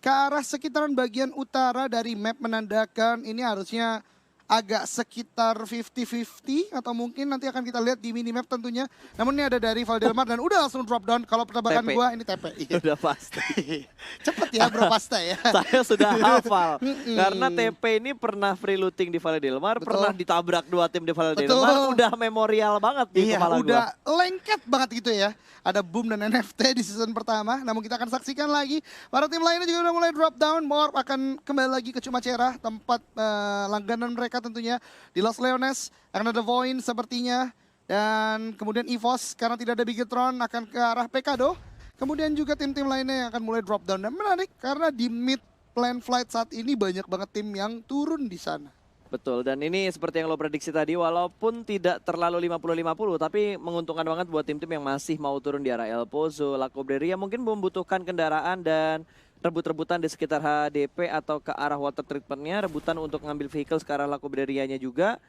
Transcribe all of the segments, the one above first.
ke arah sekitaran bagian utara dari map menandakan ini harusnya agak sekitar 50-50 atau mungkin nanti akan kita lihat di minimap tentunya. Namun ini ada dari Valdelmar dan udah langsung drop down. Kalau penebakan TP. gua ini TP. Iya. Udah pasti. Cepet ya bro pasta ya. Saya sudah hafal. Karena TP ini pernah free looting di Valdelmar, Betul. pernah ditabrak 2 tim di Valdelmar, Betul. udah memorial banget di Iya, kepala udah gua. lengket banget gitu ya. Ada Boom dan NFT di season pertama. Namun kita akan saksikan lagi. Para tim lainnya juga udah mulai drop down. Morp akan kembali lagi ke Cumacera. Tempat langganan mereka tentunya. Di Los Leones akan ada Voin sepertinya. Dan kemudian EVOS karena tidak ada Bigetron akan ke arah Pekado. Kemudian juga tim-tim lainnya yang akan mulai drop down. Dan menarik karena di mid plan flight saat ini banyak banget tim yang turun di sana. Betul, dan ini seperti yang lo prediksi tadi, walaupun tidak terlalu 50-50, tapi menguntungkan banget buat tim-tim yang masih mau turun di arah El Pozo, La Cobreria, mungkin membutuhkan kendaraan dan rebut-rebutan di sekitar HDP atau ke arah water treatment-nya, rebutan untuk ngambil vehicles ke arah La Cobreria-nya juga.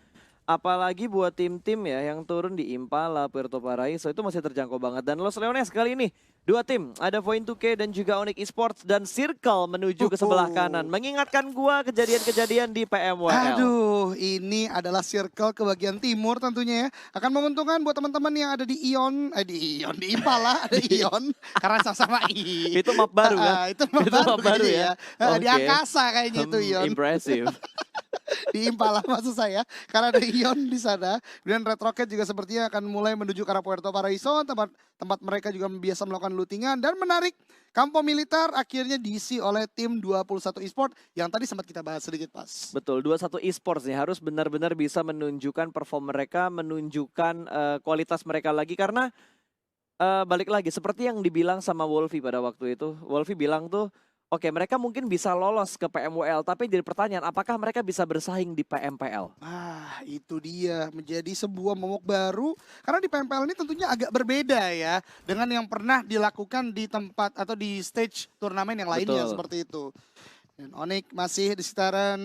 Apalagi buat tim-tim ya yang turun di Impala, Puerto Paraiso itu masih terjangkau banget. Dan Los Leones kali ini 2 tim, ada Voin 2K dan juga Onyx Esports dan Circle menuju ke sebelah kanan. Mengingatkan gua kejadian-kejadian di PMWL. Aduh, ini adalah circle ke bagian timur tentunya ya. Akan menguntungkan buat teman-teman yang ada di di Impala, ada Ion. Karena sama-sama I. Itu map baru kan? Itu map baru ya? Di Oke. angkasa kayaknya itu Ion. Impressive. Di Impala maksud saya. Karena ada Ion di sana. Dan Red Rocket juga sepertinya akan mulai menuju ke arah Puerto Paraiso. Tempat mereka juga biasa melakukan lootingan. Dan menarik, Kampo Militer akhirnya diisi oleh tim 21 Esport yang tadi sempat kita bahas sedikit pas. Betul, 21 Esports nih harus benar-benar bisa menunjukkan perform mereka, menunjukkan kualitas mereka lagi karena balik lagi seperti yang dibilang sama Wolfie pada waktu itu. Wolfie bilang tuh, oke mereka mungkin bisa lolos ke PMWL, tapi jadi pertanyaan apakah mereka bisa bersaing di PMPL? Ah, itu dia menjadi sebuah momok baru karena di PMPL ini tentunya agak berbeda ya dengan yang pernah dilakukan di tempat atau di stage turnamen yang lainnya Betul. seperti itu. Dan Onyx masih di sekitaran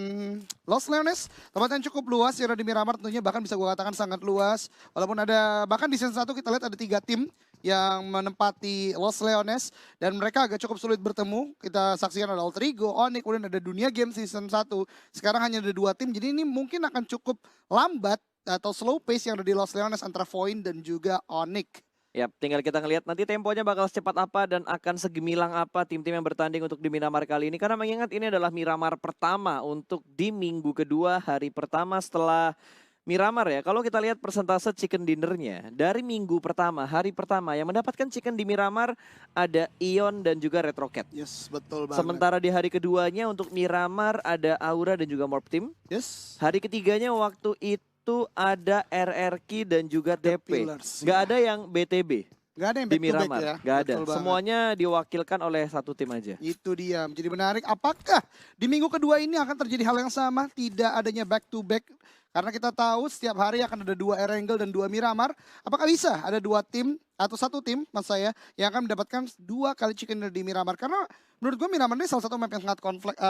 Los Leones, tempat yang cukup luas ya di Miramar tentunya bahkan bisa gue katakan sangat luas. Walaupun ada bahkan di season 1 kita lihat ada 3 tim yang menempati Los Leones dan mereka agak cukup sulit bertemu. Kita saksikan ada Alter Ego, Onyx, kemudian ada Dunia Game season 1. Sekarang hanya ada 2 tim, jadi ini mungkin akan cukup lambat atau slow pace yang ada di Los Leones antara Voin dan juga Onyx. Ya, tinggal kita ngelihat nanti temponya bakal secepat apa dan akan segemilang apa tim-tim yang bertanding untuk di Miramar kali ini. Karena mengingat ini adalah Miramar pertama untuk di minggu kedua, hari pertama setelah Miramar ya. Kalau kita lihat persentase chicken dinnernya, dari minggu pertama, hari pertama yang mendapatkan chicken di Miramar ada Ion dan juga Red Rocket. Yes, betul banget. Sementara di hari keduanya untuk Miramar ada Aura dan juga Morp Team. Yes. Hari ketiganya waktu itu ada RRQ dan juga TP. Pillars, Nggak ya. ada yang BTB Nggak ada yang di back to back Miramar. ya. Nggak ada. Betul banget. Semuanya diwakilkan oleh satu tim aja. Itu dia, menjadi menarik. Apakah di minggu kedua ini akan terjadi hal yang sama? Tidak adanya back to back. Karena kita tahu setiap hari akan ada 2 Erangel dan 2 Miramar. Apakah bisa ada 2 tim atau 1 tim mas saya yang akan mendapatkan 2 kali chicken dinner di Miramar? Karena menurut gue Miramar ini salah satu map yang sangat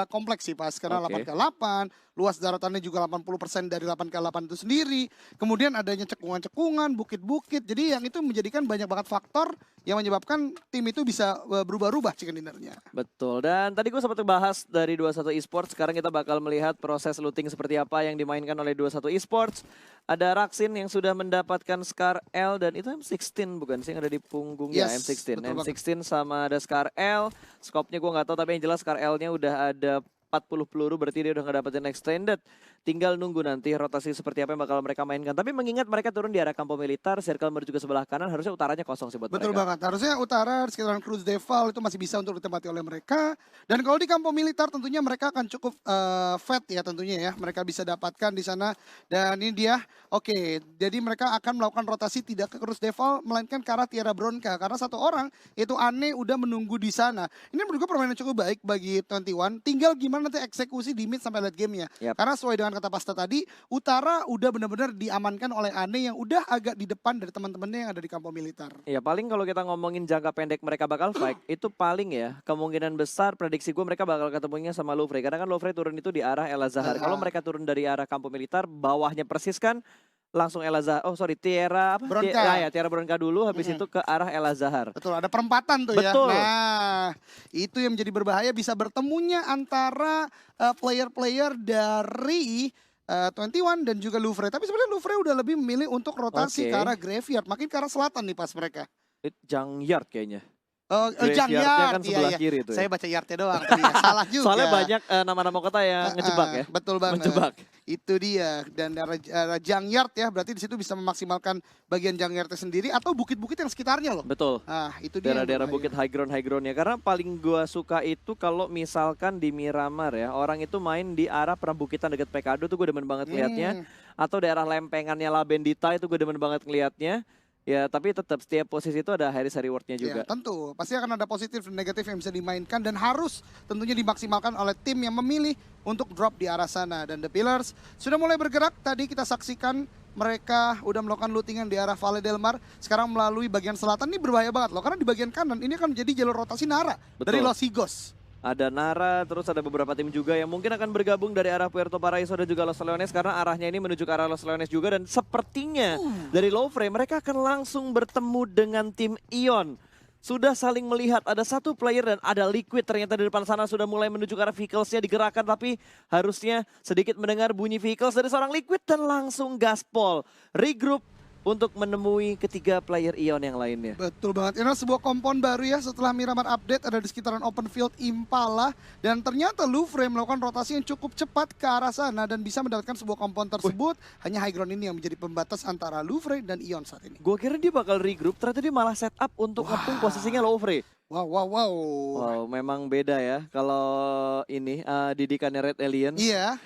kompleks sih pas. Karena Oke. 8x8, luas daratannya juga 80% dari 8x8 itu sendiri. Kemudian adanya cekungan-cekungan, bukit-bukit. Jadi yang itu menjadikan banyak banget faktor yang menyebabkan tim itu bisa berubah-ubah chicken dinnernya. Betul. Dan tadi gue sempat bahas dari 21 Esports. Sekarang kita bakal melihat proses looting seperti apa yang dimainkan oleh 21 Esports. Ada Raksin yang sudah mendapatkan Scar L dan itu M16 bukan sih yang ada di punggung ya Yes, M16. betul banget. M16 sama ada Scar L. Scope-nya gue nggak tahu tapi yang jelas Scar L-nya udah ada 40 peluru berarti dia udah ngedapetin extended. Tinggal nunggu nanti rotasi seperti apa yang bakal mereka mainkan. Tapi mengingat mereka turun di arah Kampo Militer, circle menuju ke sebelah kanan, harusnya utaranya kosong sih buat Betul mereka. banget, harusnya utara di sekitaran Cruz Deval itu masih bisa untuk ditempati oleh mereka. Dan kalau di Kampo Militer tentunya mereka akan cukup fat ya tentunya ya. Mereka bisa dapatkan di sana. Dan ini dia, oke, jadi mereka akan melakukan rotasi tidak ke Cruz Deval melainkan ke arah Tierra Bronca. Karena 1 orang yaitu Ane udah menunggu di sana. Ini menurut gue permainan cukup baik bagi 21. Tinggal gimana nanti eksekusi di mid sampai late game-nya. Yap. Karena sesuai dengan kata Pasta tadi, utara udah benar-benar diamankan oleh Ane yang udah agak di depan dari teman-temannya yang ada di Kampo Militer. Ya paling kalau kita ngomongin jangka pendek mereka bakal fight, itu paling ya kemungkinan besar prediksi gue mereka bakal ketemunya sama Louvre. Karena kan Louvre turun itu di arah El Azhar. Kalau mereka turun dari arah Kampo Militer, bawahnya persis kan langsung El Azhar. Oh sorry, Tiara apa? Bronca. Ya, Tiara Bronca dulu, habis itu ke arah El Azhar. Betul, ada perempatan tuh ya. Betul. Nah, itu yang menjadi berbahaya bisa bertemunya antara player-player dari 21 dan juga Louvre. Tapi sebenarnya Louvre udah lebih memilih untuk rotasi Oke. ke arah Graveyard. Makin ke arah selatan nih pas mereka. Jang Yard kayaknya. Jang Graveyard-nya Yard, kan sebelah kiri itu ya. Saya baca Yardnya doang tadi ya. Salah juga. Soalnya banyak nama-nama kota yang ngejebak ya. Betul banget. Menjebak. Itu dia. Dan arah Jang Yard ya, berarti di situ bisa memaksimalkan bagian Jang Yardnya sendiri atau bukit-bukit yang sekitarnya loh. Betul. Nah, itu dia. Daerah-daerah bukit high ground-nya. Karena paling gua suka itu kalau misalkan di Miramar ya, orang itu main di arah perbukitan dekat Pekado tuh gue demen banget ngeliatnya. Atau daerah lempengannya La Bendita itu gue demen banget ngeliatnya. Ya, tapi tetap setiap posisi itu ada high risk reward-nya juga. Ya, tentu. Pasti akan ada positif dan negatif yang bisa dimainkan dan harus tentunya dimaksimalkan oleh tim yang memilih untuk drop di arah sana. Dan The Pillars sudah mulai bergerak. Tadi kita saksikan mereka udah melakukan lootingan di arah Valle del Mar. Sekarang melalui bagian selatan ini berbahaya banget loh. Karena di bagian kanan ini akan menjadi jalur rotasi Nara dari Betul. Los Higos. Ada Nara, terus ada beberapa tim juga yang mungkin akan bergabung dari arah Puerto Paraiso dan juga Los Leones karena arahnya ini menuju ke arah Los Leones juga dan sepertinya dari Louvre mereka akan langsung bertemu dengan tim Ion. Sudah saling melihat, ada satu player dan ada Liquid ternyata di depan sana sudah mulai menuju ke arah vehicles-nya digerakkan tapi harusnya sedikit mendengar bunyi vehicles dari seorang Liquid dan langsung gaspol. Regroup untuk menemui ketiga player Ion yang lainnya. Betul banget. Ini sebuah kompon baru ya setelah Miramar update ada di sekitaran open field Impala. Dan ternyata Louvre melakukan rotasi yang cukup cepat ke arah sana dan bisa mendapatkan sebuah kompon tersebut. Hanya high ground ini yang menjadi pembatas antara Louvre dan Ion saat ini. Gue kira dia bakal regroup, ternyata dia malah set up untuk ngepung posisinya Louvre. Wow, wow, wow. Wow, memang beda ya kalau ini didikannya Red Alien. Iya,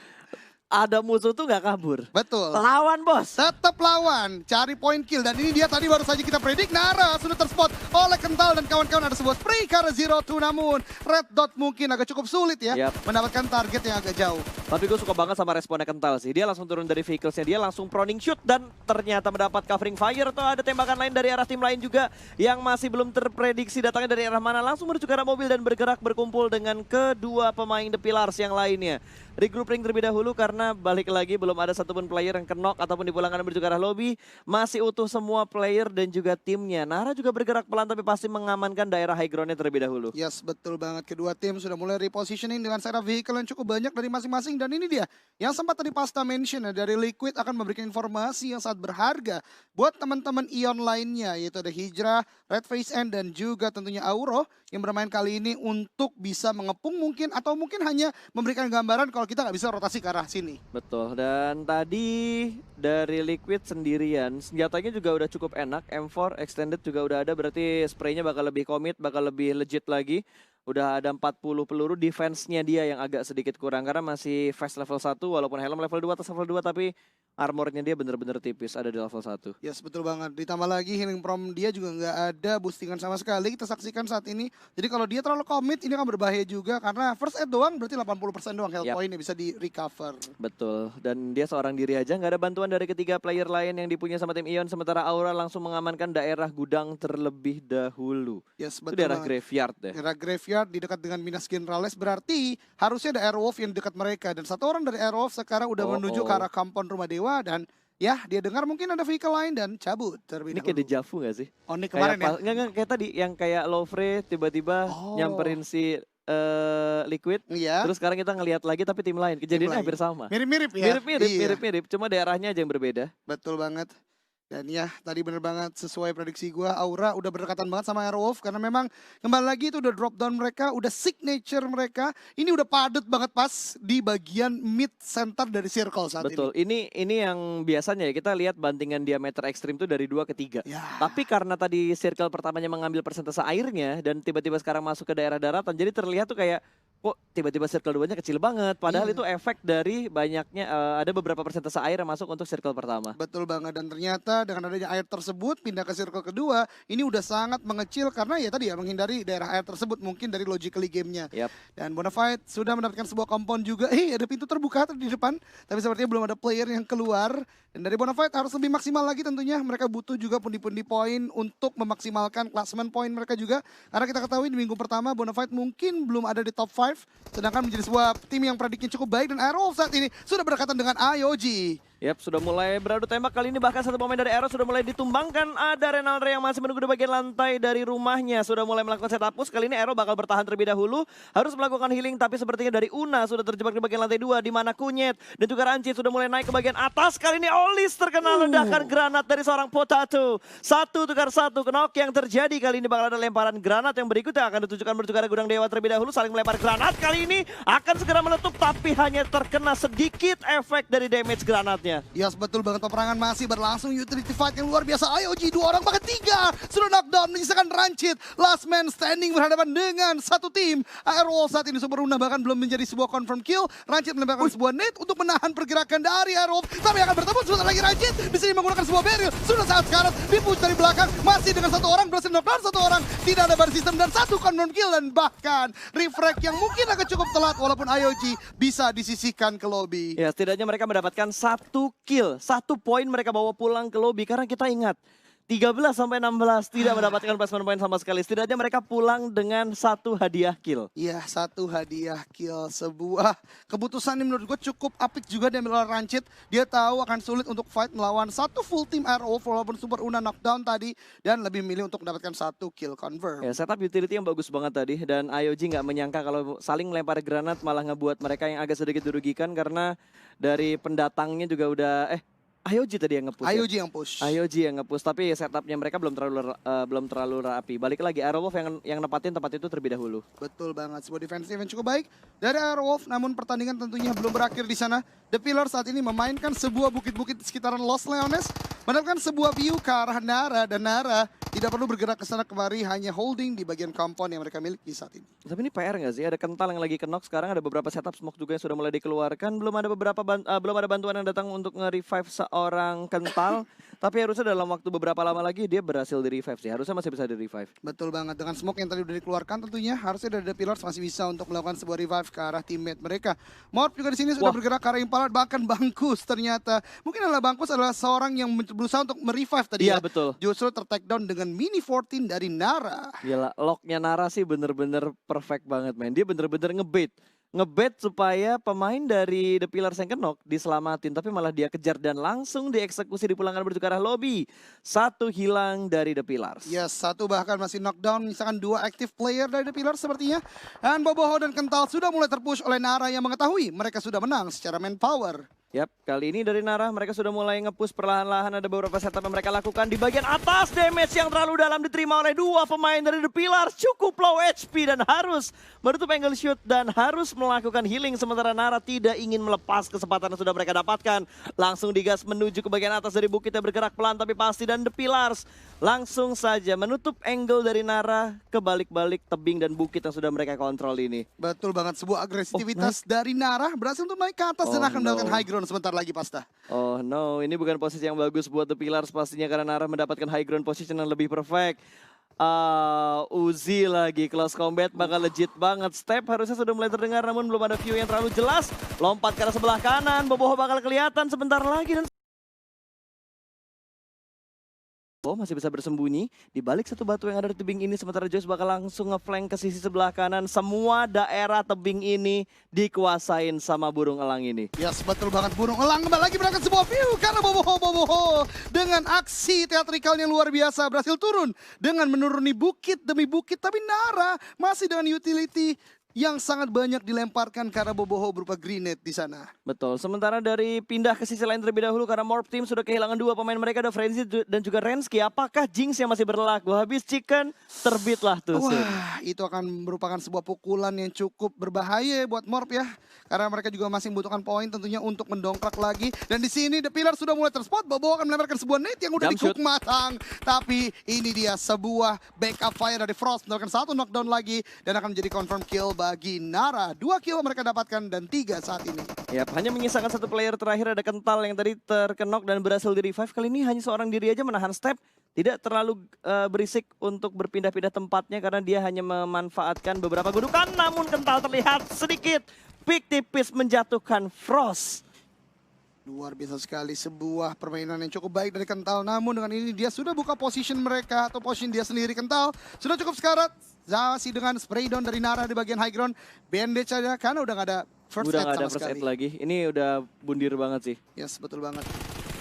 Ada musuh tuh nggak kabur. betul. Lawan bos. Tetap lawan, cari point kill. Dan ini dia tadi baru saja kita predik. Nara sudah terspot oleh Kental dan kawan-kawan ada sebuah spray ke arah Zero Two. Namun Red Dot mungkin agak cukup sulit ya mendapatkan target yang agak jauh. Tapi gue suka banget sama responnya Kental sih. Dia langsung turun dari vehicles-nya, dia langsung proning shoot dan ternyata mendapat covering fire. Atau ada tembakan lain dari arah tim lain juga yang masih belum terprediksi datangnya dari arah mana. Langsung menuju ke arah mobil dan bergerak berkumpul dengan kedua pemain The Pillars yang lainnya. Regrouping terlebih dahulu karena balik lagi belum ada satupun player yang knock ataupun dipulangkan menuju ke arah lobby. Masih utuh semua player dan juga timnya. Nara juga bergerak pelan tapi pasti mengamankan daerah high ground-nya terlebih dahulu. Yes, betul banget. Kedua tim sudah mulai repositioning dengan setup vehicle yang cukup banyak dari masing-masing. Dan ini dia yang sempat tadi Pasta mention ya, dari Liquid akan memberikan informasi yang sangat berharga buat teman-teman Ion lainnya. Yaitu ada Hijrah, Red Face End dan juga tentunya Auro yang bermain kali ini untuk bisa mengepung mungkin atau mungkin hanya memberikan gambaran kalau kita nggak bisa rotasi ke arah sini. Betul, dan tadi dari Liquid sendirian, senjatanya juga udah cukup enak, M4 Extended juga udah ada, berarti spraynya bakal lebih komit, bakal lebih legit lagi. Udah ada 40 peluru, defense-nya dia yang agak sedikit kurang, karena masih fast level 1, walaupun helm level 2 atas level 2, tapi armornya dia bener-bener tipis, ada di level 1. Yes, betul banget. Ditambah lagi healing from dia juga nggak ada boostingan sama sekali. Kita saksikan saat ini. Jadi kalau dia terlalu commit, ini akan berbahaya juga. Karena first aid doang berarti 80% doang health point-nya bisa di-recover. Betul, dan dia seorang diri aja, nggak ada bantuan dari ketiga player lain yang dipunya sama tim Ion. Sementara Aura langsung mengamankan daerah gudang terlebih dahulu. Yes, Itu betul daerah banget. graveyard deh. Daerah graveyard di dekat dengan Minas Generales berarti harusnya ada Airwolf yang dekat mereka. Dan satu orang dari Airwolf sekarang udah menuju ke arah kampung Rumah Dewa dan ya, dia dengar mungkin ada vehicle lain dan cabut terlebih Ini dahulu. kayak dejavu gak sih? Oh, ini kemarin ya? Enggak, kayak tadi yang kayak Louvre tiba-tiba nyamperin si Liquid. Iya. Terus sekarang kita ngelihat lagi tapi tim lain. Kejadiannya lain. hampir sama. Mirip-mirip ya? Iya. Mirip-mirip. Cuma daerahnya aja yang berbeda. Betul banget. Dan ya tadi bener banget sesuai prediksi gua, Aura udah berdekatan banget sama Airwolf karena memang kembali lagi itu udah drop down mereka, udah signature mereka. Ini udah padat banget pas di bagian mid center dari circle saat Betul. ini. Ini yang biasanya ya kita lihat bantingan diameter ekstrim tuh dari 2 ke 3. Ya. Tapi karena tadi circle pertamanya mengambil persentase airnya dan tiba-tiba sekarang masuk ke daerah daratan, jadi terlihat tuh kayak kok tiba-tiba circle 2-nya kecil banget. Padahal itu efek dari banyaknya ada beberapa persentase air yang masuk untuk circle pertama. Betul banget, dan ternyata dengan adanya air tersebut pindah ke circle kedua ini udah sangat mengecil karena ya tadi ya menghindari daerah air tersebut mungkin dari logically gamenya. Dan Bonafide sudah mendapatkan sebuah kompon juga. Ada pintu terbuka di depan tapi sepertinya belum ada player yang keluar. Dan dari Bonafide harus lebih maksimal lagi tentunya. Mereka butuh juga pundi-pundi poin untuk memaksimalkan klasmen poin mereka juga. Karena kita ketahui di minggu pertama Bonafide mungkin belum ada di top 5. Sedangkan menjadi sebuah tim yang prediknya cukup baik. Dan Airwolf saat ini sudah berdekatan dengan IOG. Yap, sudah mulai beradu tembak kali ini, bahkan satu pemain dari Arrow sudah mulai ditumbangkan. Ada Renalre yang masih menunggu di bagian lantai dari rumahnya. Sudah mulai melakukan setup push. Kali ini Arrow bakal bertahan terlebih dahulu. Harus melakukan healing, tapi sepertinya dari Una sudah terjebak di bagian lantai 2. Di mana Kunyit dan juga Rancid sudah mulai naik ke bagian atas. Kali ini Olis terkena ledakan granat dari seorang Potato. 1-1 knock yang terjadi. Kali ini bakal ada lemparan granat yang berikutnya akan ditujukan menuju ke arah gudang dewa terlebih dahulu. Saling melempar granat. Kali ini akan segera meletup, tapi hanya terkena sedikit efek dari damage granatnya. Yes, betul banget, peperangan masih berlangsung, utility fight yang luar biasa. IOG 2 orang bahkan 3 sudah knockdown, menyisakan Rancid. Last man standing berhadapan dengan satu tim. Airwall saat ini Super Una bahkan belum menjadi sebuah confirm kill. Rancid menembakkan sebuah nade untuk menahan pergerakan dari Airwall. Tapi akan bertemu sebentar lagi Rancid. Di sini menggunakan sebuah barrier. Sudah saat sekarang dipush dari belakang. Masih dengan satu orang, berhasil knockdown satu orang. Tidak ada bar system dan satu confirm kill. Dan bahkan refrag yang mungkin agak cukup telat walaupun IOG bisa disisihkan ke lobby. Ya, setidaknya mereka mendapatkan 1 kill. 1 poin mereka bawa pulang ke lobby, karena kita ingat 13-16 tidak mendapatkan placement point sama sekali. Setidaknya mereka pulang dengan 1 hadiah kill. Iya, 1 hadiah kill. Sebuah keputusan yang menurut gue cukup apik juga diambil oleh Rancid. Dia tahu akan sulit untuk fight melawan satu full team Airwolf walaupun Super Una knockdown tadi. Dan lebih milih untuk mendapatkan 1 kill confirm. Ya, setup utility yang bagus banget tadi. Dan IOG nggak menyangka kalau saling melempar granat malah ngebuat mereka yang agak sedikit dirugikan. Karena dari pendatangnya juga udah... IOG tadi yang nge-push. IOG yang push. IOG yang nge-push, tapi setupnya mereka belum terlalu rapi. Balik lagi, Airwolf yang nempatin tempat itu terlebih dahulu. Betul banget, sebuah defensive yang cukup baik dari Airwolf, namun pertandingan tentunya belum berakhir di sana. The Pillar saat ini memainkan sebuah bukit-bukit di sekitaran Los Leones, mendapatkan sebuah view ke arah Nara, dan Nara tidak perlu bergerak ke sana kemari, hanya holding di bagian compound yang mereka miliki saat ini. Tapi ini PR nggak sih? Ada kental yang lagi knock sekarang, ada beberapa setup smoke juga yang sudah mulai dikeluarkan. Belum ada bantuan yang datang untuk nge-revive seorang kental. Tapi harusnya dalam waktu beberapa lama lagi dia berhasil di-revive sih. Harusnya masih bisa di-revive. Betul banget, dengan smoke yang tadi udah dikeluarkan tentunya harusnya dari The Pillars masih bisa untuk melakukan sebuah revive ke arah teammate mereka. Morph juga di sini sudah bergerak ke arah Impala, bahkan Bangkus ternyata. Mungkin Bangkus adalah seorang yang berusaha untuk merevive tadi Iya, ya. betul. Justru ter-take down dengan mini 14 dari Nara. Gila, locknya Nara sih bener-bener perfect banget, men. Dia bener-bener ngebait supaya pemain dari The Pillars yang kenok diselamatin, tapi malah dia kejar dan langsung dieksekusi, dipulangkan menuju ke arah lobby. 1 hilang dari The Pillars. Yes, 1 bahkan masih knockdown, misalkan 2 active player dari The Pillars sepertinya. Dan Boboho dan Kental sudah mulai terpush oleh Nara yang mengetahui mereka sudah menang secara manpower. Yap, kali ini dari Nara mereka sudah mulai nge-push perlahan-lahan. Ada beberapa setup yang mereka lakukan di bagian atas. Damage yang terlalu dalam diterima oleh 2 pemain dari The Pillars. Cukup low HP dan harus menutup angle shoot dan harus melakukan healing. Sementara Nara tidak ingin melepas kesempatan yang sudah mereka dapatkan. Langsung digas menuju ke bagian atas dari bukit yang bergerak pelan tapi pasti. Dan The Pillars langsung saja menutup angle dari Nara ke balik-balik tebing dan bukit yang sudah mereka kontrol ini. Betul banget, sebuah agresivitas dari Nara berhasil untuk naik ke atas dan akan mendapatkan high ground sebentar lagi Pasta. Oh no, ini bukan posisi yang bagus buat The Pillars pastinya karena Nara mendapatkan high ground position yang lebih perfect. Uzi lagi, close combat bakal legit banget. Step harusnya sudah mulai terdengar namun belum ada view yang terlalu jelas. Lompat ke arah sebelah kanan, Boboho bakal kelihatan sebentar lagi dan masih bisa bersembunyi di balik satu batu yang ada di tebing ini. Sementara Joyce bakal langsung ngeflank ke sisi sebelah kanan. Semua daerah tebing ini dikuasain sama burung elang ini. Yes, betul banget, burung elang kembali lagi berangkat sebuah view karena Boboho dengan aksi teatrikal yang luar biasa berhasil turun dengan menuruni bukit demi bukit. Tapi Nara masih dengan utility yang sangat banyak dilemparkan karena Boboho berupa grenade di sana. Betul, sementara dari pindah ke sisi lain terlebih dahulu karena Morph Team sudah kehilangan 2 pemain mereka, ada Frenzy dan juga Rensky. Apakah Jinx yang masih berlaku? Habis Chicken, terbitlah tuh. Wah, itu akan merupakan sebuah pukulan yang cukup berbahaya buat Morph ya. Karena mereka juga masih membutuhkan poin tentunya untuk mendongkrak lagi. Dan di sini The Pillar sudah mulai terspot, Boboho akan melemparkan sebuah nade yang udah di-cook matang. Tapi ini dia sebuah backup fire dari Frost, mendapatkan 1 knockdown lagi dan akan menjadi confirm kill bagi Nara. 2 kill mereka dapatkan dan 3 saat ini. Yap, hanya menyisakan 1 player terakhir, ada Kental yang tadi terkenok dan berhasil di-revive. Kali ini hanya seorang diri aja menahan step. Tidak terlalu berisik untuk berpindah-pindah tempatnya karena dia hanya memanfaatkan beberapa gundukan. Namun Kental terlihat sedikit pick tipis menjatuhkan Frost. Luar biasa sekali, sebuah permainan yang cukup baik dari Kental. Namun dengan ini dia sudah buka position mereka atau position dia sendiri. Kental sudah cukup sekarat. Masih dengan spray down dari Nara di bagian high ground. Bandage aja karena udah gak ada first Udah aid nggak ada sama first aid sekali. lagi. Ini udah bundir banget sih. Yes, betul banget.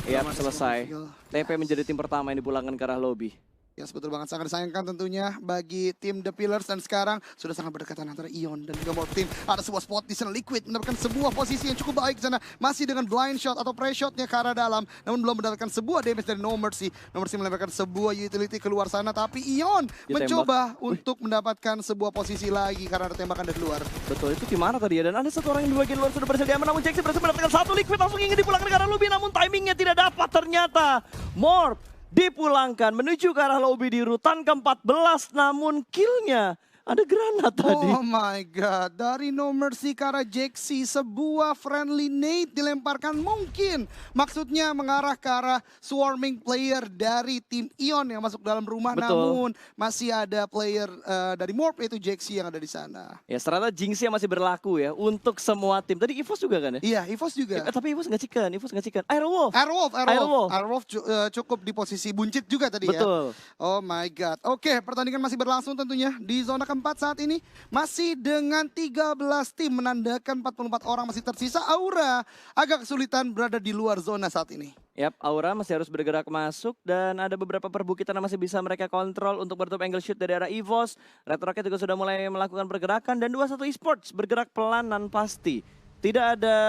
Iya, Sama selesai. Small TP menjadi tim pertama yang dipulangkan ke arah lobby. Yes, betul banget. Sangat disayangkan tentunya bagi tim The Pillars. Dan sekarang sudah sangat berdekatan antara Ion dan juga Morph Team. Ada sebuah spot di sana. Liquid mendapatkan sebuah posisi yang cukup baik di sana. Masih dengan blind shot atau press shotnya ke arah dalam. Namun belum mendapatkan sebuah damage dari No Mercy. No Mercy melemparkan sebuah utility keluar sana. Tapi Ion Dia mencoba untuk mendapatkan sebuah posisi lagi karena ada tembakan dari luar. Betul, itu gimana tadi ya? Dan ada satu orang yang di bagian luar sudah berhasil diaman. Namun Jackson berhasil mendapatkan satu liquid. Langsung ingin dipulangkan ke arah lobby. Namun timingnya tidak dapat ternyata. Morph dipulangkan menuju ke arah lobby di urutan ke-14. Namun killnya ada granat tadi. Oh my god, dari No Mercy ke arah Jaxi, sebuah friendly nade dilemparkan mungkin. Maksudnya mengarah ke arah swarming player dari tim Ion yang masuk dalam rumah. Betul. Namun masih ada player dari Morph yaitu Jaxi yang ada di sana. Ya ternyata Jinx masih berlaku ya untuk semua tim. Tadi EVOS juga kan ya? Iya, EVOS juga. Tapi EVOS nggak chicken, Airwolf. Airwolf cukup di posisi buncit juga tadi ya. Betul. Oh my god. Oke, pertandingan masih berlangsung tentunya di zona keempat saat ini. Masih dengan 13 tim menandakan 44 orang masih tersisa. Aura agak kesulitan berada di luar zona saat ini. Yap, Aura masih harus bergerak masuk dan ada beberapa perbukitan yang masih bisa mereka kontrol untuk menutup angle shoot dari arah EVOS. Red Rocket juga sudah mulai melakukan pergerakan dan 21 Esports bergerak pelan dan pasti. Tidak ada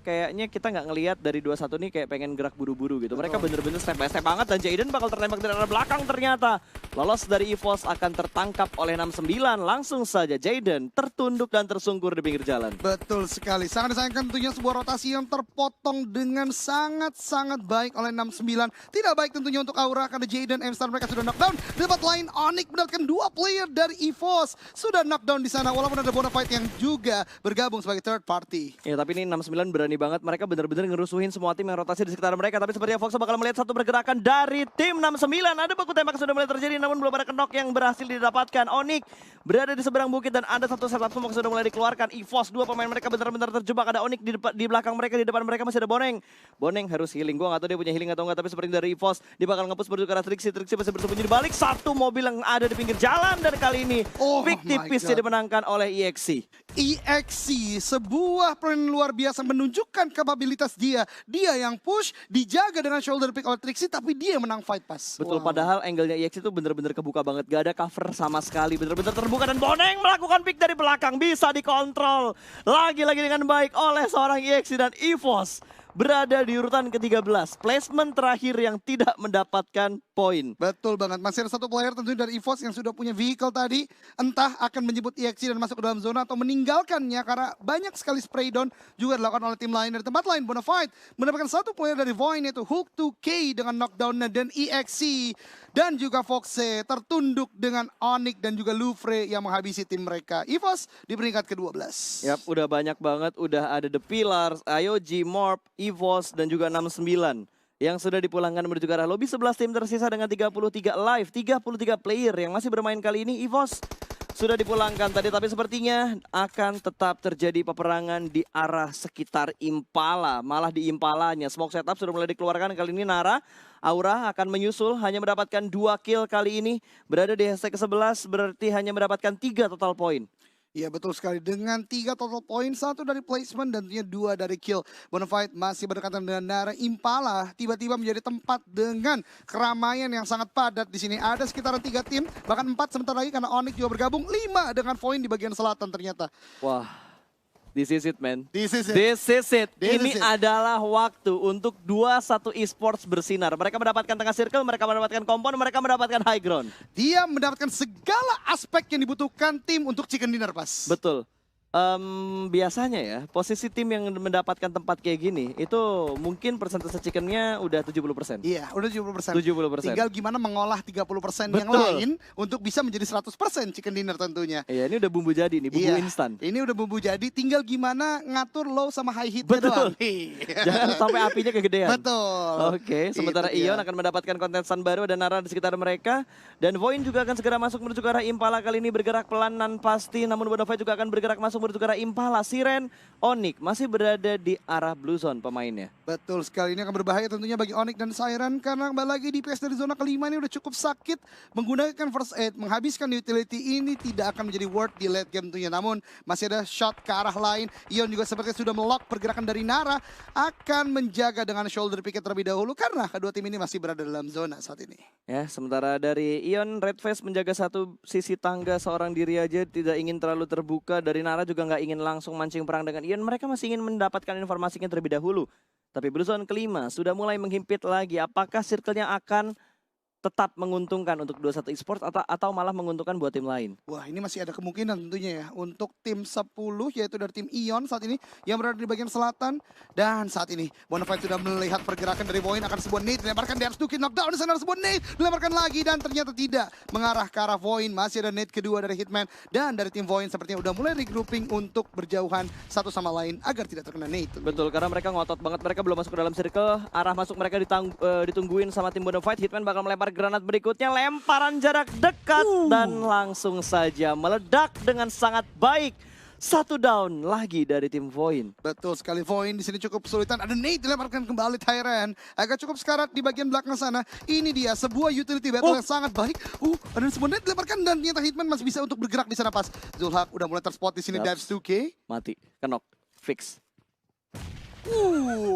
kayaknya kita nggak ngelihat dari 21 nih kayak pengen gerak buru-buru gitu. Mereka bener-bener step by step banget dan Jaden bakal tertembak dari arah belakang ternyata. Lolos dari EVOS akan tertangkap oleh 69. Langsung saja Jaden tertunduk dan tersungkur di pinggir jalan. Betul sekali. Sangat disayangkan tentunya sebuah rotasi yang terpotong dengan sangat-sangat baik oleh 69. Tidak baik tentunya untuk Aura karena Jaden M-Star mereka sudah knockdown. Di tempat lain Onyx mendapatkan 2 player dari EVOS. Sudah knockdown di sana walaupun ada Bonafide yang juga bergabung sebagai third party. Ya tapi ini 69 berani banget. Mereka bener-bener ngerusuhin semua tim yang rotasi di sekitar mereka. Tapi sepertinya Fox bakal melihat satu pergerakan dari tim 69. Ada baku tembak sudah mulai terjadi namun belum ada knock yang berhasil didapatkan. Onyx berada di seberang bukit dan ada satu setup smoke sudah mulai dikeluarkan. EVOS 2 pemain mereka benar-benar terjebak. Ada Onyx di belakang mereka, di depan mereka masih ada Boneng. Boneng harus healing. Gua gak tahu dia punya healing atau enggak, tapi seperti dari EVOS dia bakal nge-push menuju ke arah Trixie. Trixie masih bersembunyi di balik satu mobil yang ada di pinggir jalan dan kali ini pick tipis dimenangkan oleh EXC. EXC sebuah permainan luar biasa menunjukkan kapabilitas dia. Dia yang push, dijaga dengan shoulder pick oleh Trixie tapi dia menang fight pass. Betul, padahal angle-nya EXC itu bener-bener kebuka banget. Gak ada cover sama sekali, bener-bener terbuka. Dan Boneng melakukan pick dari belakang, bisa dikontrol lagi-lagi dengan baik oleh seorang EXC. Dan EVOS berada di urutan ke-13. Placement terakhir yang tidak mendapatkan poin. Betul banget, masih ada satu player tentunya dari EVOS yang sudah punya vehicle tadi. Entah akan menjemput EXC dan masuk ke dalam zona atau meninggalkannya karena banyak sekali spray down juga dilakukan oleh tim lain. Dari tempat lain, Bonafide mendapatkan satu player dari Void yaitu Hook 2K dengan knockdown-nya. Dan EXC dan juga Foxe tertunduk dengan Onyx dan juga Louvre yang menghabisi tim mereka. EVOS di peringkat ke-12. Yap, udah banyak banget. Udah ada The Pillars, IOG, Morph, EVOS, dan juga 69. Yang sudah dipulangkan menuju ke arah lobby. 11 tim tersisa dengan 33 live. 33 player yang masih bermain kali ini. EVOS sudah dipulangkan tadi, tapi sepertinya akan tetap terjadi peperangan di arah sekitar Impala. Malah di Impalanya. Smoke setup sudah mulai dikeluarkan kali ini. Nara, Aura akan menyusul, hanya mendapatkan 2 kill kali ini. Berada di hashtag ke-11, berarti hanya mendapatkan 3 total poin. Iya betul sekali, dengan 3 total poin, 1 dari placement dan tentunya 2 dari kill. Bonafide masih berdekatan dengan Nara. Impala tiba-tiba menjadi tempat dengan keramaian yang sangat padat di sini. Ada sekitaran 3 tim, bahkan 4 sebentar lagi karena Onyx juga bergabung. 5 dengan poin di bagian selatan ternyata. Wah, this is it, man. This is it. This is it. This Ini is it. adalah waktu untuk 21 esports bersinar. Mereka mendapatkan tengah circle, mereka mendapatkan kompon, mereka mendapatkan high ground. Dia mendapatkan segala aspek yang dibutuhkan tim untuk chicken dinner pas. Betul. Biasanya ya, posisi tim yang mendapatkan tempat kayak gini, itu mungkin persentase chickennya udah 70%. Iya, udah 70%. 70%. Tinggal gimana mengolah 30% yang Betul. lain untuk bisa menjadi 100% chicken dinner tentunya. Iya, ini udah bumbu jadi nih, bumbu Iya, instan. Ini udah bumbu jadi, tinggal gimana ngatur low sama high hitnya Betul. doang. Jangan sampai apinya kegedean. Betul. Oke, sementara Itu dia. Ion akan mendapatkan kontestan baru dan Nara di sekitar mereka. Dan Voin juga akan segera masuk menuju ke arah Impala, kali ini bergerak pelan dan pasti. Namun Bonafide juga akan bergerak masuk menuju ke arah Impala. Siren, Onyx masih berada di arah Blue Zone pemainnya. Betul sekali, ini akan berbahaya tentunya bagi Onyx dan Siren karena kembali lagi DPS dari zona kelima ini udah cukup sakit. Menggunakan first aid, menghabiskan utility ini tidak akan menjadi worth di late game tentunya. Namun masih ada shot ke arah lain. Ion juga sepertinya sudah melock pergerakan dari Nara, akan menjaga dengan shoulder pick terlebih dahulu karena kedua tim ini masih berada dalam zona saat ini. Ya, sementara dari Ion, Redface menjaga satu sisi tangga seorang diri aja, tidak ingin terlalu terbuka. Dari Nara juga nggak ingin langsung mancing perang dengan Ion. Mereka masih ingin mendapatkan informasinya terlebih dahulu. Tapi Blue Zone kelima sudah mulai menghimpit lagi. Apakah circle-nya akan tetap menguntungkan untuk 21 Esports atau malah menguntungkan buat tim lain? Wah, ini masih ada kemungkinan tentunya ya untuk tim 10 yaitu dari tim Ion saat ini yang berada di bagian selatan. Dan saat ini Bonafide sudah melihat pergerakan dari Void, akan sebuah nade dilemparkan di Arstuki, knockdown di sana, sebuah nade dilemparkan lagi dan ternyata tidak mengarah ke arah Void. Masih ada nade kedua dari Hitman dan dari tim Void sepertinya udah mulai regrouping untuk berjauhan satu sama lain agar tidak terkena nade. Betul, karena mereka ngotot banget, mereka belum masuk ke dalam circle. Arah masuk mereka ditungguin sama tim Bonafide. Hitman bakal melempar granat berikutnya, lemparan jarak dekat dan langsung saja meledak dengan sangat baik. Satu down lagi dari tim Void. Betul sekali, Void di sini cukup kesulitan. Ada nade dilemparkan kembali Tyran. Agak cukup sekarat di bagian belakang sana. Ini dia sebuah utility battle yang sangat baik. Ada sebuah nade dilemparkan dan ternyata Hitman masih bisa untuk bergerak di sana pas. Zulhak udah mulai terspot di sini. Dives 2K. Mati, kenok, fix.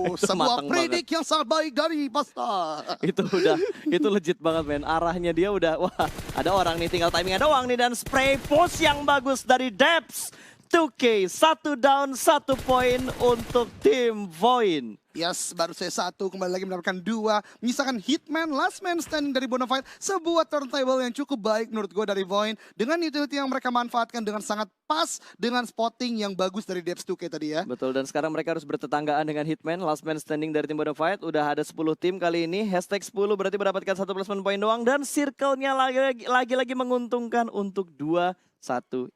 Sebuah predik yang sangat baik dari Pasta. Itu legit banget men. Arahnya dia udah, wah ada orang nih, tinggal timingnya doang nih. Dan spray push yang bagus dari Debs. 2K, 1 down, 1 poin untuk tim Void. Yes, baru saya satu, kembali lagi mendapatkan 2. Menyisakan Hitman, last man standing dari Bonafide. Sebuah turntable yang cukup baik menurut gue dari Void. Dengan utility yang mereka manfaatkan dengan sangat pas. Dengan spotting yang bagus dari Debs 2K tadi ya. Betul, dan sekarang mereka harus bertetanggaan dengan Hitman. Last man standing dari tim Bonafide. Udah ada 10 tim kali ini. Hashtag 10 berarti mendapatkan 1 placement point doang. Dan circle-nya lagi-lagi menguntungkan untuk 21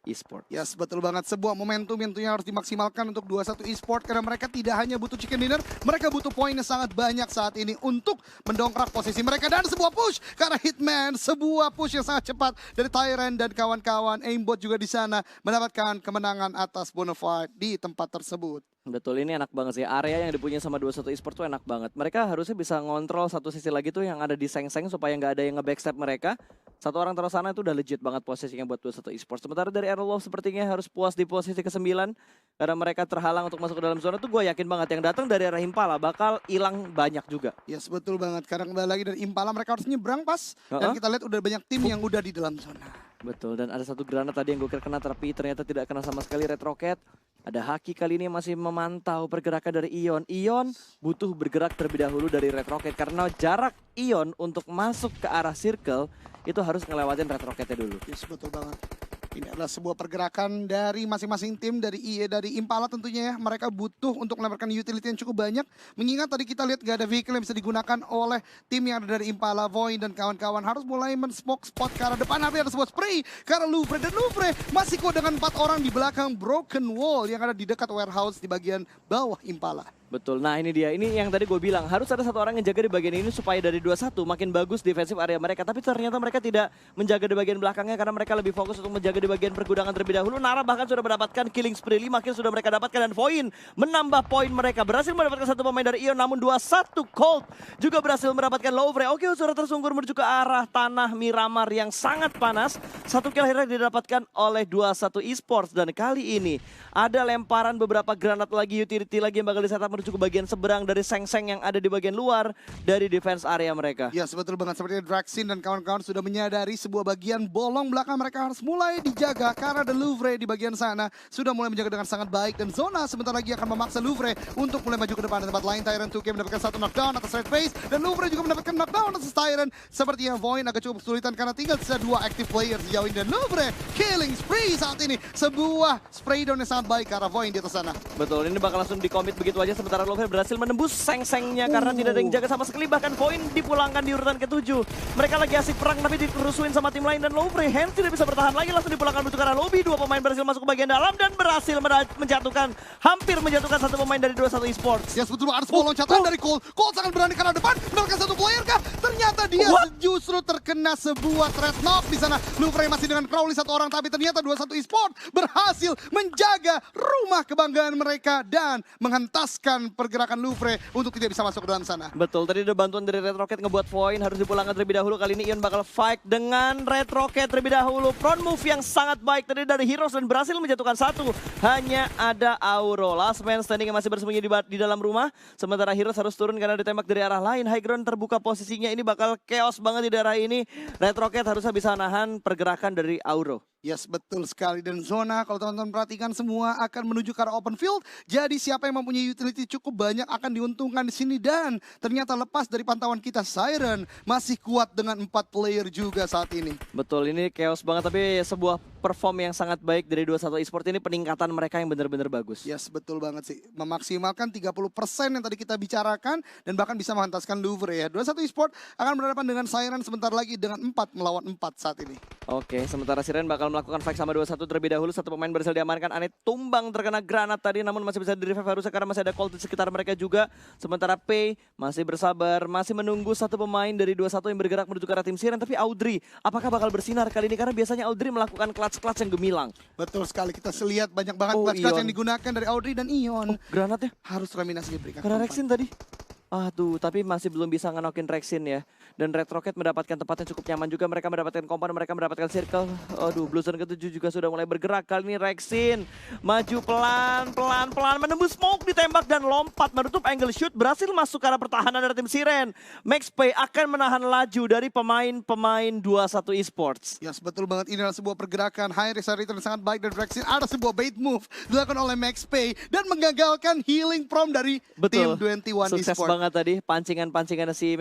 Esports. Yes, betul banget. Sebuah momentum yang tentunya harus dimaksimalkan untuk 21 Esports. Karena mereka tidak hanya butuh chicken dinner, mereka butuh poinnya sangat banyak saat ini untuk mendongkrak posisi mereka. Dan sebuah push karena Hitman, sebuah push yang sangat cepat dari Tyran dan kawan-kawan. Aimbot juga di sana mendapatkan kemenangan atas Bonafide di tempat tersebut. Betul, ini enak banget sih. Area yang dipunyai sama 21 Esports tuh enak banget. Mereka harusnya bisa ngontrol satu sisi lagi tuh yang ada di Seng-Seng supaya nggak ada yang nge-backstep mereka. Satu orang terus sana itu udah legit banget posisinya buat 21 Esports. Sementara dari Aerolove sepertinya harus puas di posisi ke-9 karena mereka terhalang untuk masuk ke dalam zona tuh. Gue yakin banget yang datang dari arah Impala bakal hilang banyak juga. Yes, betul banget. Karena kembali lagi dari Impala mereka harus nyebrang pas. Dan kita lihat udah banyak tim yang udah di dalam zona. Betul, dan ada satu granat tadi yang gue kira kena tapi ternyata tidak kena sama sekali. Red Rocket. Ada Haki kali ini yang masih memantau pergerakan dari Ion. Ion butuh bergerak terlebih dahulu dari Red Rocket karena jarak Ion untuk masuk ke arah circle itu harus ngelewatin Red Rocketnya dulu. Yes, betul banget. Ini adalah sebuah pergerakan dari masing-masing tim, dari dari Impala tentunya ya. Mereka butuh untuk melemparkan utility yang cukup banyak. Mengingat tadi kita lihat gak ada vehicle yang bisa digunakan oleh tim yang ada dari Impala, Void dan kawan-kawan. Harus mulai men-smoke spot ke arah depan. Tapi ada sebuah spray ke arah Louvre. Dan Louvre masih kok dengan 4 orang di belakang broken wall yang ada di dekat warehouse di bagian bawah Impala. Betul, nah ini dia, ini yang tadi gue bilang, harus ada satu orang yang jaga di bagian ini supaya dari 21 makin bagus defensif area mereka. Tapi ternyata mereka tidak menjaga di bagian belakangnya karena mereka lebih fokus untuk menjaga di bagian pergudangan terlebih dahulu. Nara bahkan sudah mendapatkan killing spree, 5 kill sudah mereka dapatkan dan Void menambah poin mereka. Berhasil mendapatkan satu pemain dari Ion, namun 21 Colt juga berhasil mendapatkan Louvre. Oke, sudah tersungkur menuju ke arah tanah Miramar yang sangat panas. Satu kill akhirnya didapatkan oleh 21 Esports dan kali ini ada lemparan beberapa granat lagi, utility lagi yang bakal disetup menuju ke bagian seberang dari Seng-Seng yang ada di bagian luar dari defense area mereka. Ya, betul banget. Sepertinya Draxin dan kawan-kawan sudah menyadari sebuah bagian bolong belakang mereka harus mulai dijaga karena The Louvre di bagian sana sudah mulai menjaga dengan sangat baik dan zona sebentar lagi akan memaksa Louvre untuk mulai maju ke depan. Di tempat lain Tyran 2K mendapatkan satu knockdown atas Red Face dan Louvre juga mendapatkan knockdown atas Tyran. Sepertinya Void agak cukup kesulitan karena tinggal sisa 2 active players sejauh ini dan Louvre killing spree saat ini. Sebuah spray down yang sangat baik ke arah Void di atas sana. Betul, ini bakal langsung di-commit begitu aja. Sementara Sementara Louvre berhasil menembus seng-sengnya karena tidak ada yang jaga sama sekali. Bahkan poin dipulangkan di urutan ke-7. Mereka lagi asik perang tapi dikerusuin sama tim lain. Dan Louvre Hands tidak bisa bertahan lagi. Langsung dipulangkan menuju ke arah lobby. Dua pemain berhasil masuk ke bagian dalam dan berhasil hampir menjatuhkan satu pemain dari 21 Esports. Ya betul, ada sebuah loncatan dari Cole. Cole sangat berani ke arah depan. Mendapatkan satu player kah? Ternyata dia justru terkena sebuah threat knock di sana. Louvre masih dengan Crowley satu orang. Tapi ternyata 21 Esports berhasil menjaga rumah kebanggaan mereka. Dan menghentaskan pergerakan Louvre untuk tidak bisa masuk ke dalam sana. Betul, tadi ada bantuan dari Red Rocket ngebuat poin, harus dipulangkan terlebih dahulu. Kali ini Ion bakal fight dengan Red Rocket terlebih dahulu. Front move yang sangat baik tadi dari Heroes dan berhasil menjatuhkan satu. Hanya ada Auro, last man standing yang masih bersembunyi di dalam rumah. Sementara Heroes harus turun karena ditembak dari arah lain. High ground terbuka posisinya, ini bakal chaos banget di daerah ini. Red Rocket harusnya bisa nahan pergerakan dari Auro. Yes, betul sekali. Dan zona, kalau teman-teman perhatikan, semua akan menuju ke arah open field. Jadi siapa yang mempunyai utility cukup banyak akan diuntungkan di sini. Dan ternyata lepas dari pantauan kita, Siren masih kuat dengan 4 player juga saat ini. Betul, ini chaos banget tapi sebuah perform yang sangat baik dari 21 Esports ini, peningkatan mereka yang benar-benar bagus. Yes, betul banget sih. Memaksimalkan 30% yang tadi kita bicarakan dan bahkan bisa menghentaskan Louvre ya. 21 Esports akan berhadapan dengan Siren sebentar lagi dengan 4 melawan 4 saat ini. Oke, sementara Siren bakal melakukan fight sama 21 terlebih dahulu. Satu pemain berhasil diamankan, Ane tumbang terkena granat tadi namun masih bisa di-revive harusnya karena masih ada Colt di sekitar mereka juga. Sementara Pei masih bersabar, masih menunggu satu pemain dari 21 yang bergerak menuju ke arah tim Siren. Tapi Audrey, apakah bakal bersinar kali ini? Karena biasanya Audrey melakukan clutch-clutch yang gemilang. Betul sekali, kita lihat banyak banget clutch-clutch yang digunakan dari Audrey dan Ion. Granatnya harus terminasi diberikan. kena Rexin tadi. Aduh, tapi masih belum bisa ngenokin Rexin ya. Dan Red Rocket mendapatkan tempat yang cukup nyaman juga. Mereka mendapatkan compound, mereka mendapatkan circle. Aduh, Blue Zone ke-7 juga sudah mulai bergerak. Kali ini Rexin maju pelan-pelan menembus smoke, ditembak dan lompat menutup angle shoot. Berhasil masuk ke arah pertahanan dari tim Siren. Max Pay akan menahan laju dari pemain-pemain 21 Esports. Yes, betul banget. Ini adalah sebuah pergerakan high risk return sangat baik dari Rexin. Ada sebuah bait move dilakukan oleh Max Pay dan menggagalkan healing from dari tim 21 Sukses Esports. banget tadi pancingan si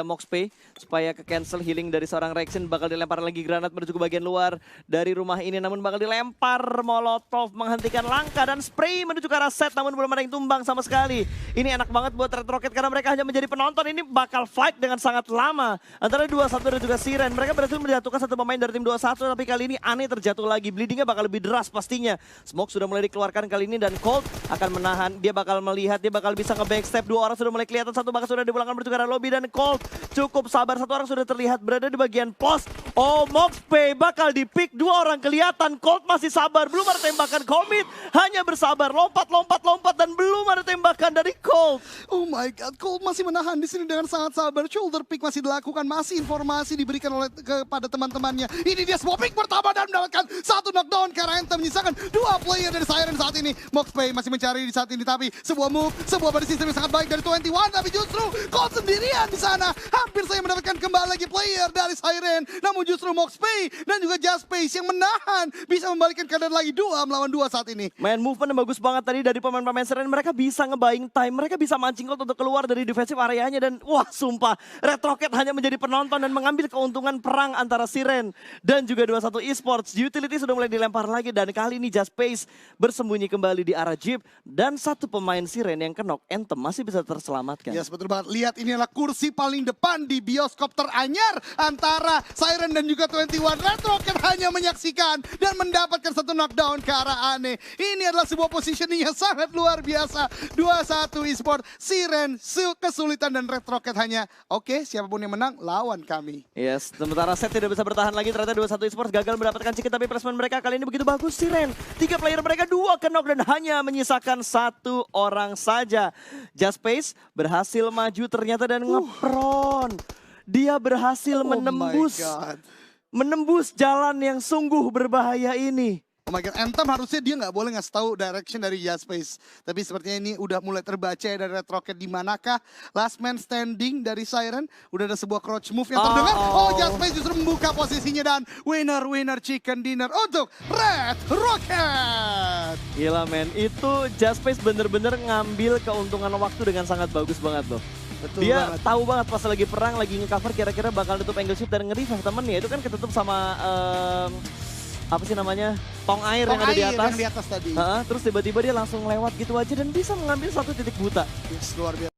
Mox Pay supaya ke cancel healing dari seorang Rexin. Bakal dilempar lagi granat menuju ke bagian luar dari rumah ini, namun bakal dilempar molotov menghentikan langkah dan spray menuju ke arah set, namun belum ada yang tumbang sama sekali. Ini enak banget buat Red Rocket karena mereka hanya menjadi penonton. Ini bakal fight dengan sangat lama antara 21 dan juga Siren. Mereka berhasil menjatuhkan satu pemain dari tim 21, tapi kali ini Ane terjatuh lagi. Bleedingnya bakal lebih deras pastinya. Smoke sudah mulai dikeluarkan kali ini dan Colt akan menahan. Dia bakal melihat, dia bakal bisa nge-backstep. Dua orang sudah mulai kelihatan, satu bahkan sudah dipulangkan menuju ke arah lobby dan Colt cukup sabar. Satu orang sudah terlihat berada di bagian pos. Oh, Mox Pay bakal di-pick, dua orang kelihatan. Colt masih sabar, belum ada tembakan commit. Hanya bersabar, lompat dan belum ada tembakan dari Colt. Oh my god, Colt masih menahan di sini dengan sangat sabar. Shoulder pick masih dilakukan, masih informasi diberikan oleh kepada teman-temannya. Ini dia sebuah pick pertama dan mendapatkan satu knockdown karena Anthem menyisakan dua player dari Siren saat ini. Mox Pay masih mencari di saat ini, tapi sebuah move, sebuah body system yang sangat baik dari 21, tapi justru Colt sendirian di sana. Hampir saya mendapatkan kembali lagi player dari Siren, namun justru Mox Pay dan juga Just Space yang menahan, bisa membalikkan keadaan lagi 2 melawan 2 saat ini. Main movement yang bagus banget tadi dari pemain-pemain Siren. Mereka bisa nge-buying time, mereka bisa mancing Colt untuk keluar dari defensive areanya dan wah sumpah, Red Rocket hanya menjadi penonton dan mengambil keuntungan perang antara Siren dan juga 21 Esports. Utility sudah mulai dilempar lagi dan kali ini Just Space bersembunyi kembali di arah Jeep dan satu pemain Siren yang kenok Anthem masih bisa terselamatkan. Yes, betul banget. Lihat, ini adalah kursi paling depan di bioskop teranyar antara Siren dan juga 21. Red Rocket hanya menyaksikan dan mendapatkan satu knockdown ke arah Ane. Ini adalah sebuah positioning yang sangat luar biasa. 21 Esports, Siren kesulitan dan Red Rocket hanya oke, siapapun yang menang lawan kami. Yes, sementara set tidak bisa bertahan lagi. Ternyata 21 Esports gagal mendapatkan ciki, tapi placement mereka kali ini begitu bagus. Siren, 3 player mereka 2 kenok dan hanya menyisakan 1 orang saja. Just Space berhasil maju ternyata dan ngepron. Dia berhasil menembus jalan yang sungguh berbahaya ini. Oh my god, Anthem harusnya dia nggak boleh ngasih tahu direction dari Just Space. Tapi sepertinya ini udah mulai terbaca ya dari Red Rocket. Di manakah last man standing dari Siren? Udah ada sebuah crouch move yang terdengar. Oh, Just Space justru membuka posisinya dan winner chicken dinner untuk Red Rocket. Gila men, itu Just Space bener-bener ngambil keuntungan waktu dengan sangat bagus banget loh. Betul dia banget. Tahu banget pas lagi perang, lagi nge-cover kira-kira bakal tutup angle shoot dan nge-revive temennya. Itu kan ketutup sama apa sih namanya, tong air Tong yang ada di air atas. yang di atas tadi. Terus tiba-tiba dia langsung lewat gitu aja dan bisa mengambil satu titik buta. Yes, luar biasa.